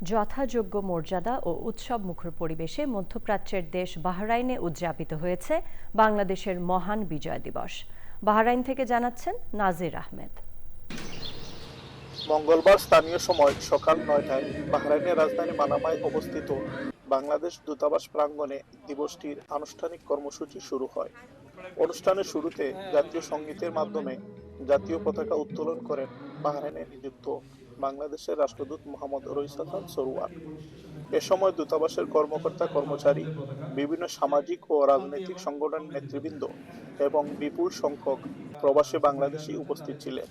যথাযোগ্য মর্যাদা ও উৎসবমুখর পরিবেশে মধ্যপ্রাচ্যের দেশ বাহরাইনে উদযাপিত হয়েছে বাংলাদেশের মহান বিজয় দিবস। বাহরাইন থেকে জানাচ্ছেন নাজির আহমেদ। মঙ্গলবার স্থানীয় সময় সকাল ৯টায় বাহরাইনের রাজধানী মানামায় অবস্থিত বাংলাদেশ দূতাবাস প্রাঙ্গণে দিবসটির আনুষ্ঠানিক কর্মসূচি শুরু হয়। অনুষ্ঠানের শুরুতে জাতীয় সঙ্গীতের মাধ্যমে জাতীয় পতাকা উত্তোলন করেন বাহরাইনে নিযুক্ত বাংলাদেশের রাষ্ট্রদূত মোহাম্মদ রইস হাসান সরওয়ার। এ সময় দূতাবাসের কর্মকর্তা কর্মচারী, বিভিন্ন সামাজিক ও রাজনৈতিক সংগঠনের নেতৃবৃন্দ এবং বিপুল সংখ্যক প্রবাসী বাংলাদেশী উপস্থিত ছিলেন।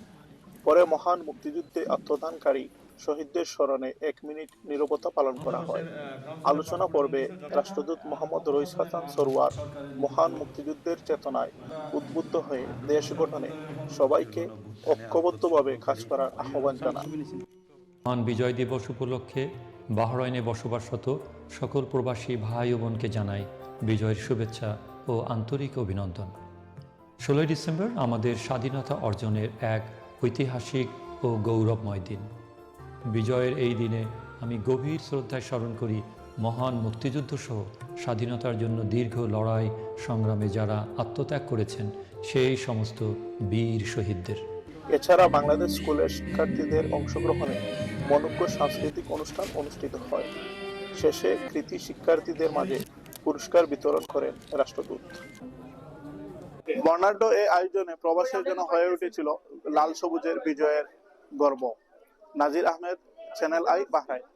পরে মহান মুক্তিযুদ্ধে আত্মদানকারী শহীদদের স্মরণে ১ মিনিট নীরবতা পালন করা হয়। আলোচনা পর্বে রাষ্ট্রদূত মোহাম্মদ রইস হাসান সরওয়ার মহান মুক্তিযুদ্ধের চেতনায় উদ্বুদ্ধ হয়ে দেশ গঠনে সবাইকে ঐক্যবদ্ধভাবে কাজ করার আহ্বান জানান। মহান বিজয় দিবস উপলক্ষে বাহরাইনে বসবাসরত সকল প্রবাসী ভাই ও বোনকে জানাই বিজয়ের শুভেচ্ছা ও আন্তরিক অভিনন্দন। ১৬ই ডিসেম্বর আমাদের স্বাধীনতা অর্জনের এক ঐতিহাসিক ও গৌরবময় দিন। বিজয়ের এই দিনে আমি গভীর শ্রদ্ধায় স্মরণ করি মহান মুক্তিযুদ্ধ সহ স্বাধীনতার জন্য দীর্ঘ লড়াই সংগ্রামে যারা আত্মত্যাগ করেছেন সেই সমস্ত বীর শহীদদের। এছাড়া বাংলাদেশ স্কুলের শিক্ষার্থীদের অংশগ্রহণে মনোজ্ঞ সাংস্কৃতিক অনুষ্ঠান অনুষ্ঠিত হয়। শেষে কৃতী শিক্ষার্থীদের মাঝে পুরস্কার বিতরণ করেন রাষ্ট্রদূত। বর্ণাঢ্য এই আয়োজনে প্রবাসের জন্য হয়ে উঠেছিল লাল সবুজের বিজয়ের গর্ব। নাজির আহমেদ, চ্যানেল আই, বাহরাইন।